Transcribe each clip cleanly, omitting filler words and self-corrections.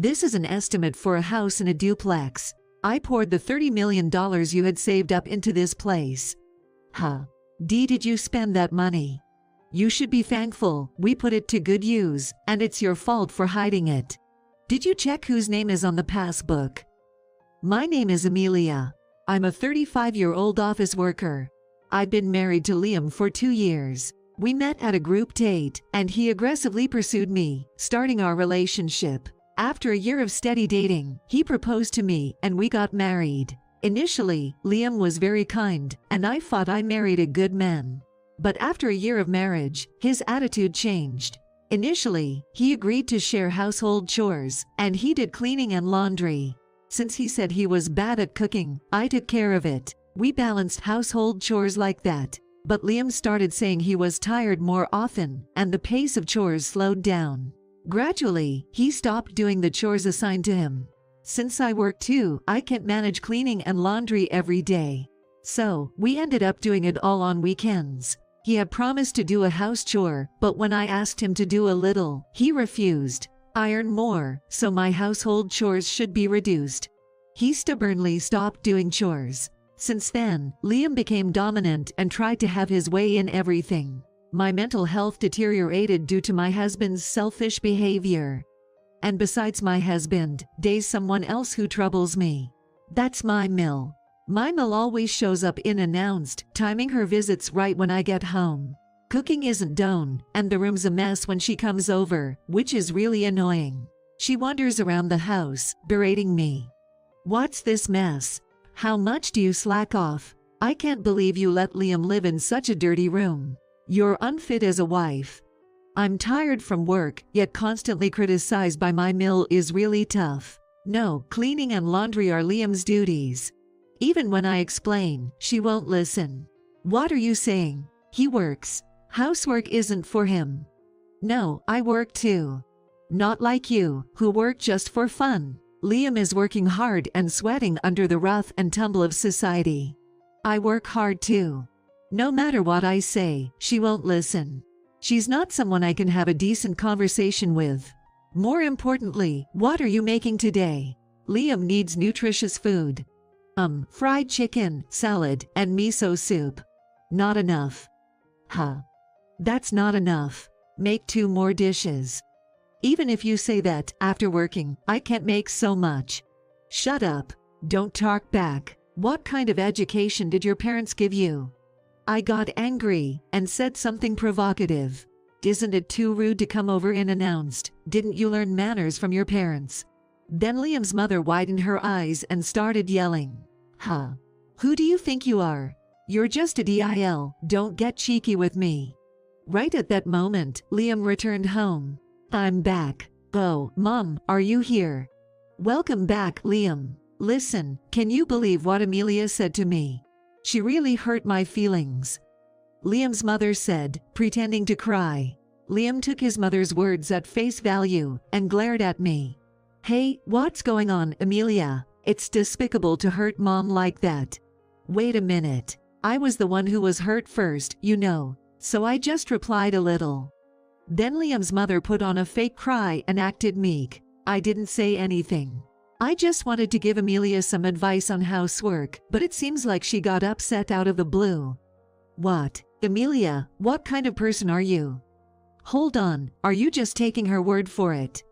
This is an estimate for a house in a duplex. I poured the $30 million you had saved up into this place. Huh. Did you spend that money? You should be thankful. We put it to good use, and it's your fault for hiding it. Did you check whose name is on the passbook? My name is Amelia. I'm a 35-year-old office worker. I've been married to Liam for 2 years. We met at a group date, and he aggressively pursued me, starting our relationship. After a year of steady dating, he proposed to me and we got married. Initially, Liam was very kind, and I thought I married a good man. But after a year of marriage, his attitude changed. Initially, he agreed to share household chores, and he did cleaning and laundry. Since he said he was bad at cooking, I took care of it. We balanced household chores like that. But Liam started saying he was tired more often, and the pace of chores slowed down. Gradually, he stopped doing the chores assigned to him. Since I work too, I can't manage cleaning and laundry every day. So, we ended up doing it all on weekends. He had promised to do a house chore, but when I asked him to do a little, he refused. I earn more, so my household chores should be reduced. He stubbornly stopped doing chores. Since then, Liam became dominant and tried to have his way in everything. My mental health deteriorated due to my husband's selfish behavior. And besides my husband, there's someone else who troubles me. That's my mill. My mill always shows up unannounced, timing her visits right when I get home. Cooking isn't done, and the room's a mess when she comes over, which is really annoying. She wanders around the house, berating me. What's this mess? How much do you slack off? I can't believe you let Liam live in such a dirty room. You're unfit as a wife. I'm tired from work, yet constantly criticized by my mill is really tough. No, cleaning and laundry are Liam's duties. Even when I explain, she won't listen. What are you saying? He works. Housework isn't for him. No, I work too. Not like you, who work just for fun. Liam is working hard and sweating under the rough and tumble of society. I work hard too. No matter what I say, she won't listen. She's not someone I can have a decent conversation with. More importantly, what are you making today? Liam needs nutritious food. Fried chicken, salad, and miso soup. Not enough. Huh. That's not enough. Make 2 more dishes. Even if you say that, after working, I can't make so much. Shut up. Don't talk back. What kind of education did your parents give you? I got angry and said something provocative. Isn't it too rude to come over unannounced? Didn't you learn manners from your parents? Then Liam's mother widened her eyes and started yelling. Huh. Who do you think you are? You're just a DIL, don't get cheeky with me. Right at that moment, Liam returned home. I'm back. Oh, Mom, are you here? Welcome back, Liam. Listen, can you believe what Amelia said to me? She really hurt my feelings. Liam's mother said, pretending to cry. Liam took his mother's words at face value and glared at me. Hey, what's going on, Amelia? It's despicable to hurt Mom like that. Wait a minute. I was the one who was hurt first, you know, so I just replied a little. Then Liam's mother put on a fake cry and acted meek. I didn't say anything. I just wanted to give Amelia some advice on housework, but it seems like she got upset out of the blue. What? Amelia, what kind of person are you? Hold on, are you just taking her word for it?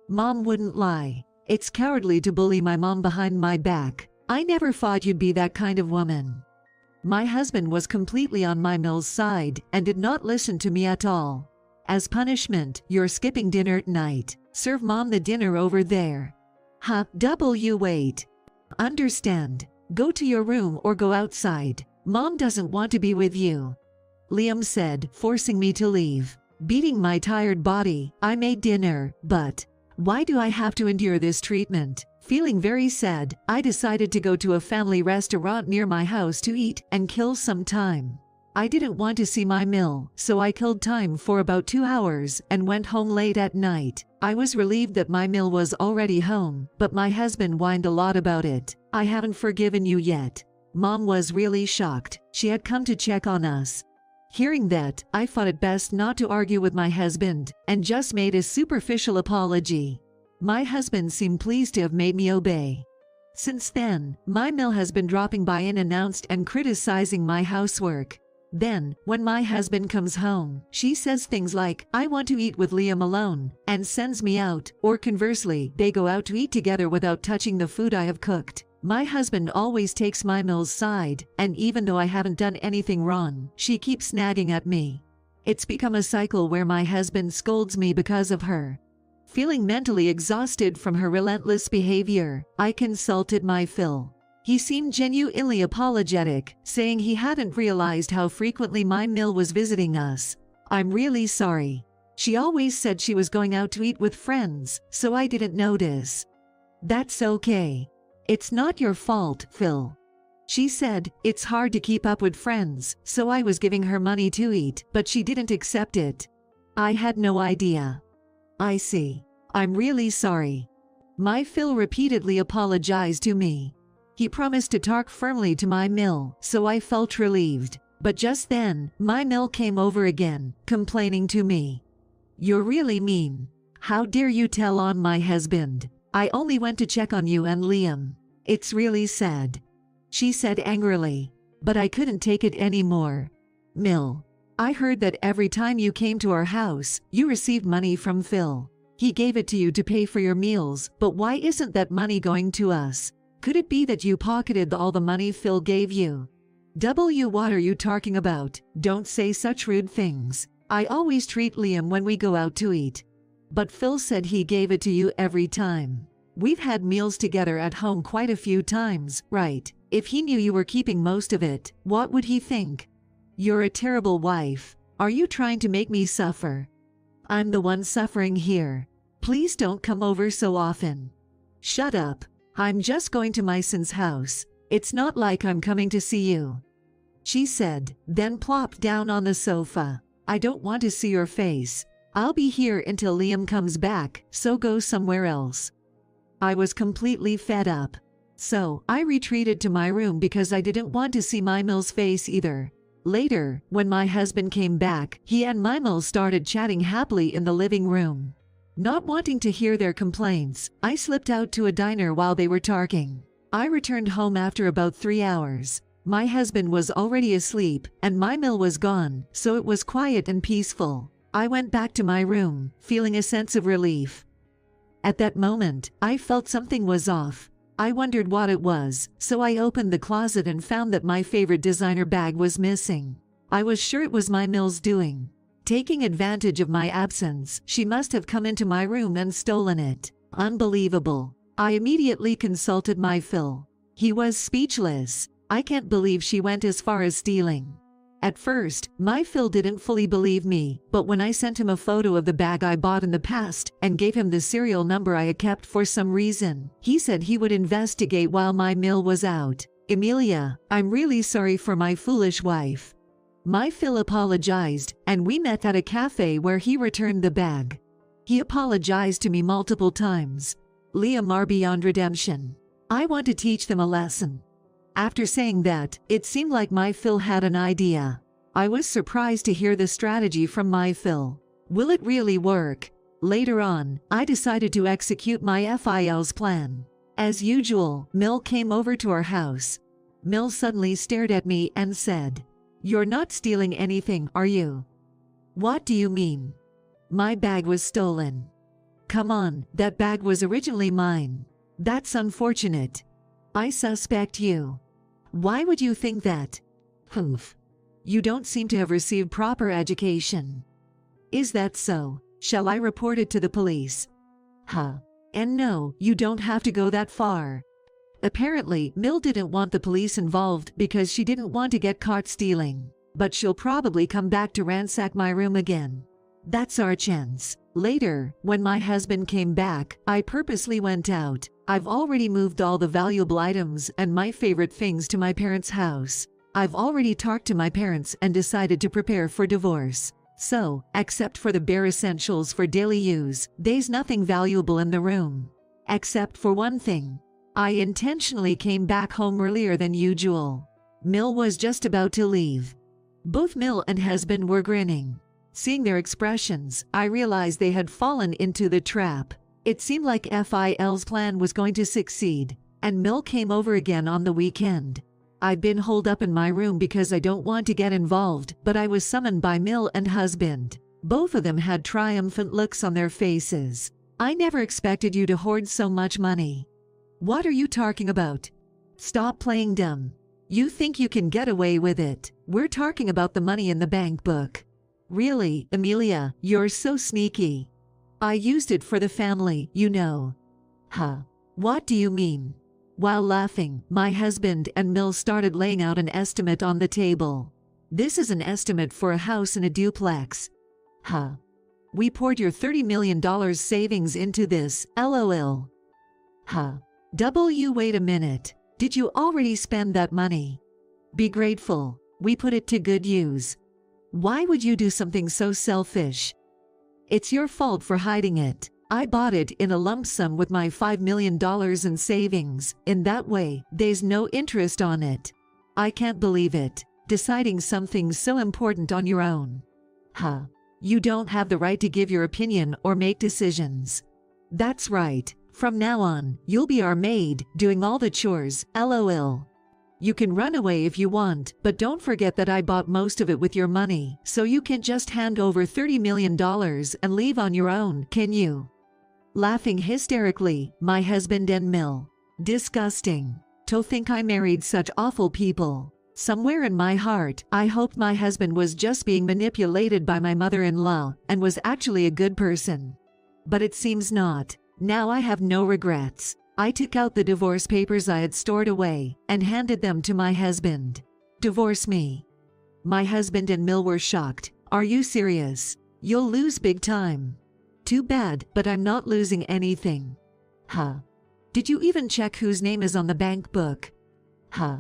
Mom wouldn't lie. It's cowardly to bully my mom behind my back. I never thought you'd be that kind of woman. My husband was completely on my mill's side and did not listen to me at all. As punishment, you're skipping dinner tonight. Serve Mom the dinner over there. Huh, wait. Understand. Go to your room or go outside. Mom doesn't want to be with you. Liam said, forcing me to leave. Beating my tired body, I made dinner, but why do I have to endure this treatment? Feeling very sad, I decided to go to a family restaurant near my house to eat and kill some time. I didn't want to see my mill, so I killed time for about 2 hours and went home late at night. I was relieved that my mill was already home, but my husband whined a lot about it. I haven't forgiven you yet. Mom was really shocked. She had come to check on us. Hearing that, I thought it best not to argue with my husband and just made a superficial apology. My husband seemed pleased to have made me obey. Since then, my Mill has been dropping by unannounced and criticizing my housework. Then, when my husband comes home, she says things like, "I want to eat with Liam alone," and sends me out, or conversely, they go out to eat together without touching the food I have cooked. My husband always takes my Mill's side, and even though I haven't done anything wrong, she keeps nagging at me. It's become a cycle where my husband scolds me because of her. Feeling mentally exhausted from her relentless behavior, I consulted my Phil. He seemed genuinely apologetic, saying he hadn't realized how frequently my Mill was visiting us. "I'm really sorry. She always said she was going out to eat with friends, so I didn't notice." "That's okay. It's not your fault, Phil." She said, "It's hard to keep up with friends, so I was giving her money to eat, but she didn't accept it." I had no idea. "I see. I'm really sorry." My Phil repeatedly apologized to me. He promised to talk firmly to my Mill, so I felt relieved. But just then, my Mill came over again, complaining to me. "You're really mean. How dare you tell on my husband? I only went to check on you and Liam. It's really sad," she said angrily. But I couldn't take it anymore. "Mill, I heard that every time you came to our house, you received money from Phil. He gave it to you to pay for your meals, but why isn't that money going to us? Could it be that you pocketed all the money Phil gave you?" What are you talking about? Don't say such rude things. I always treat Liam when we go out to eat. But Phil said he gave it to you every time. We've had meals together at home quite a few times, right? If he knew you were keeping most of it, what would he think? You're a terrible wife. Are you trying to make me suffer? I'm the one suffering here. Please don't come over so often. Shut up. I'm just going to my son's house. It's not like I'm coming to see you," she said, then plopped down on the sofa. "I don't want to see your face. I'll be here until Liam comes back, so go somewhere else." I was completely fed up. So, I retreated to my room because I didn't want to see my Mill's face either. Later, when my husband came back, he and my Mill started chatting happily in the living room. Not wanting to hear their complaints, I slipped out to a diner while they were talking. I returned home after about 3 hours. My husband was already asleep, and my Mill was gone, so it was quiet and peaceful. I went back to my room, feeling a sense of relief. At that moment, I felt something was off. I wondered what it was, so I opened the closet and found that my favorite designer bag was missing. I was sure it was my Mill's doing. Taking advantage of my absence, she must have come into my room and stolen it. Unbelievable. I immediately consulted my Phil. He was speechless. I can't believe she went as far as stealing. At first, my Phil didn't fully believe me, but when I sent him a photo of the bag I bought in the past and gave him the serial number I had kept for some reason, he said he would investigate while my Mill was out. "Emilia, I'm really sorry for my foolish wife." My Phil apologized, and we met at a cafe where he returned the bag. He apologized to me multiple times. Liam are beyond redemption. I want to teach them a lesson. After saying that, it seemed like my Phil had an idea. I was surprised to hear the strategy from my Phil. Will it really work? Later on, I decided to execute my Phil's plan. As usual, Mill came over to our house. Mill suddenly stared at me and said, "You're not stealing anything, are you?" "What do you mean?" "My bag was stolen." "Come on, that bag was originally mine." "That's unfortunate. I suspect you." "Why would you think that?" "Humph. You don't seem to have received proper education." "Is that so? Shall I report it to the police?" "Huh. And no, you don't have to go that far." Apparently, Mill didn't want the police involved because she didn't want to get caught stealing. But she'll probably come back to ransack my room again. That's our chance. Later, when my husband came back, I purposely went out. I've already moved all the valuable items and my favorite things to my parents' house. I've already talked to my parents and decided to prepare for divorce. So, except for the bare essentials for daily use, there's nothing valuable in the room. Except for one thing. I intentionally came back home earlier than usual. Mill was just about to leave. Both Mill and husband were grinning. Seeing their expressions, I realized they had fallen into the trap. It seemed like FIL's plan was going to succeed, and Mill came over again on the weekend. I'd been holed up in my room because I don't want to get involved, but I was summoned by Mill and husband. Both of them had triumphant looks on their faces. I never expected you to hoard so much money. What are you talking about? Stop playing dumb. You think you can get away with it. We're talking about the money in the bank book. Really, Amelia, you're so sneaky. I used it for the family, you know. Huh? What do you mean? While laughing, my husband and Mill started laying out an estimate on the table. This is an estimate for a house in a duplex. Huh? We poured your $30 million savings into this, LOL. Huh? Wait a minute. Did you already spend that money? Be grateful. We put it to good use. Why would you do something so selfish? It's your fault for hiding it. I bought it in a lump sum with my $5 million in savings. In that way, there's no interest on it. I can't believe it. Deciding something so important on your own. Huh? You don't have the right to give your opinion or make decisions. That's right. From now on, you'll be our maid, doing all the chores, LOL. You can run away if you want, but don't forget that I bought most of it with your money, so you can't just hand over $30 million and leave on your own, can you? Laughing hysterically, my husband and Mill. Disgusting. To think I married such awful people. Somewhere in my heart, I hoped my husband was just being manipulated by my mother-in-law and was actually a good person. But it seems not. Now I have no regrets. I took out the divorce papers I had stored away and handed them to my husband. Divorce me. My husband and Mill were shocked. Are you serious? You'll lose big time. Too bad, but I'm not losing anything. Huh? Did you even check whose name is on the bank book? Huh?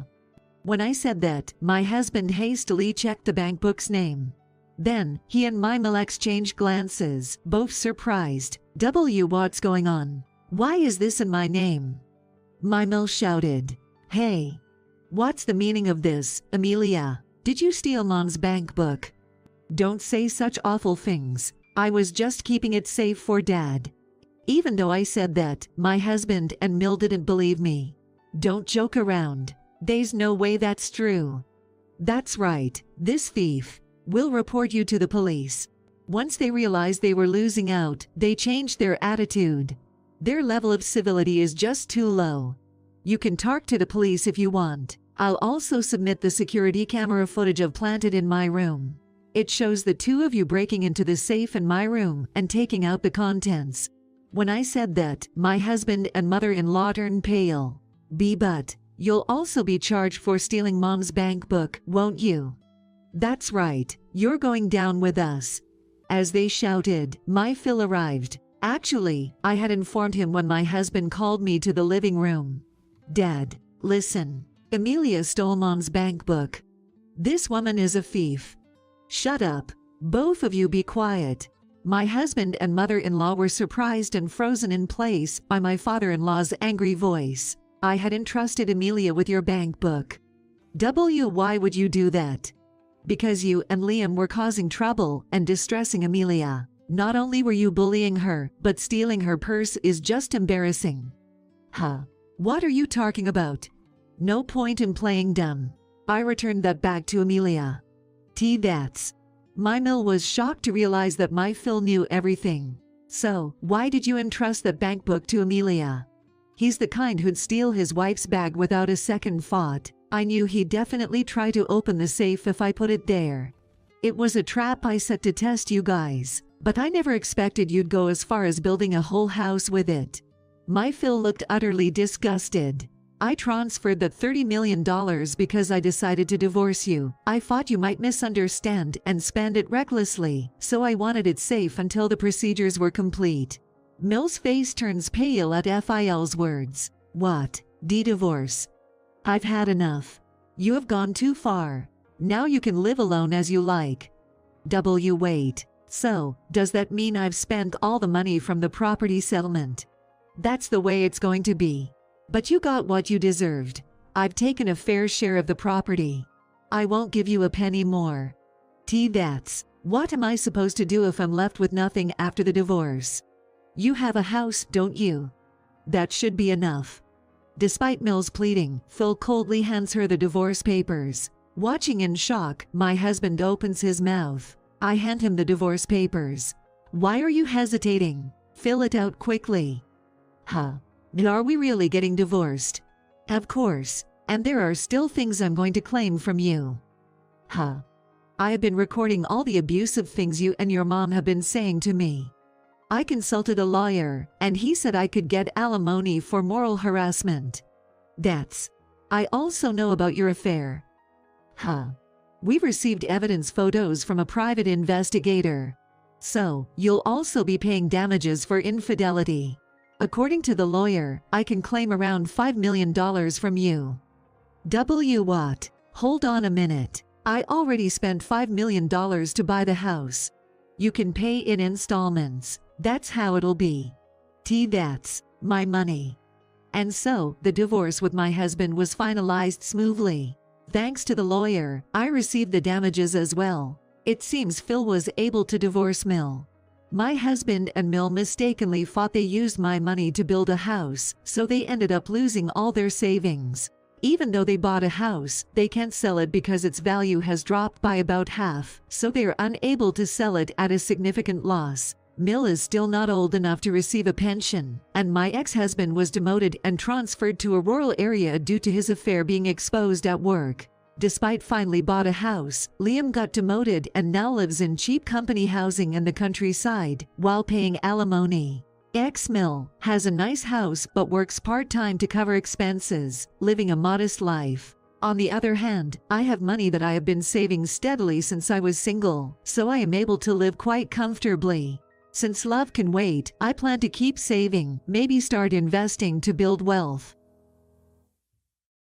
When I said that, my husband hastily checked the bank book's name. Then, he and my Mill exchanged glances, both surprised. What's going on? Why is this in my name? My Mill shouted. Hey! What's the meaning of this, Amelia? Did you steal Mom's bank book? Don't say such awful things. I was just keeping it safe for Dad. Even though I said that, my husband and Mill didn't believe me. Don't joke around. There's no way that's true. That's right, this thief. We'll report you to the police. Once they realized they were losing out, they changed their attitude. Their level of civility is just too low. You can talk to the police if you want. I'll also submit the security camera footage of planted in my room. It shows the two of you breaking into the safe in my room and taking out the contents. When I said that, my husband and mother-in-law turned pale. But you'll also be charged for stealing Mom's bank book, won't you? That's right, you're going down with us. As they shouted, my Phil arrived. Actually, I had informed him when my husband called me to the living room. Dad, listen. Amelia stole Mom's bank book. This woman is a thief. Shut up. Both of you be quiet. My husband and mother-in-law were surprised and frozen in place by my father-in-law's angry voice. I had entrusted Amelia with your bank book. Why would you do that? Because you and Liam were causing trouble and distressing Amelia. Not only were you bullying her, but stealing her purse is just embarrassing. Huh? What are you talking about? No point in playing dumb. I returned that bag to Amelia. That's. My Mill was shocked to realize that my Phil knew everything. So, why did you entrust that bank book to Amelia? He's the kind who'd steal his wife's bag without a second thought. I knew he'd definitely try to open the safe if I put it there. It was a trap I set to test you guys, but I never expected you'd go as far as building a whole house with it. My Phil looked utterly disgusted. I transferred the $30 million because I decided to divorce you. I thought you might misunderstand and spend it recklessly, so I wanted it safe until the procedures were complete. Mill's face turns pale at FIL's words. What? Divorce? I've had enough. You have gone too far. Now you can live alone as you like. Wait. So, does that mean I've spent all the money from the property settlement? That's the way it's going to be. But you got what you deserved. I've taken a fair share of the property. I won't give you a penny more. That's. What am I supposed to do if I'm left with nothing after the divorce? You have a house, don't you? That should be enough. Despite Mill's pleading, Phil coldly hands her the divorce papers. Watching in shock, my husband opens his mouth. I hand him the divorce papers. Why are you hesitating? Fill it out quickly. Huh? Are we really getting divorced? Of course. And there are still things I'm going to claim from you. Huh? I have been recording all the abusive things you and your mom have been saying to me. I consulted a lawyer, and he said I could get alimony for moral harassment. I also know about your affair. Huh? We've received evidence photos from a private investigator. So, you'll also be paying damages for infidelity. According to the lawyer, I can claim around $5 million from you. What? Hold on a minute. I already spent $5 million to buy the house. You can pay in installments. That's how it'll be. That's my money. And so, the divorce with my husband was finalized smoothly. Thanks to the lawyer, I received the damages as well. It seems Phil was able to divorce Mill. My husband and Mill mistakenly thought they used my money to build a house, so they ended up losing all their savings. Even though they bought a house, they can't sell it because its value has dropped by about half, so they are unable to sell it at a significant loss. Mill is still not old enough to receive a pension, and my ex-husband was demoted and transferred to a rural area due to his affair being exposed at work. Despite finally bought a house, Liam got demoted and now lives in cheap company housing in the countryside, while paying alimony. Ex-Mill has a nice house but works part-time to cover expenses, living a modest life. On the other hand, I have money that I have been saving steadily since I was single, so I am able to live quite comfortably. Since love can wait, I plan to keep saving, maybe start investing to build wealth.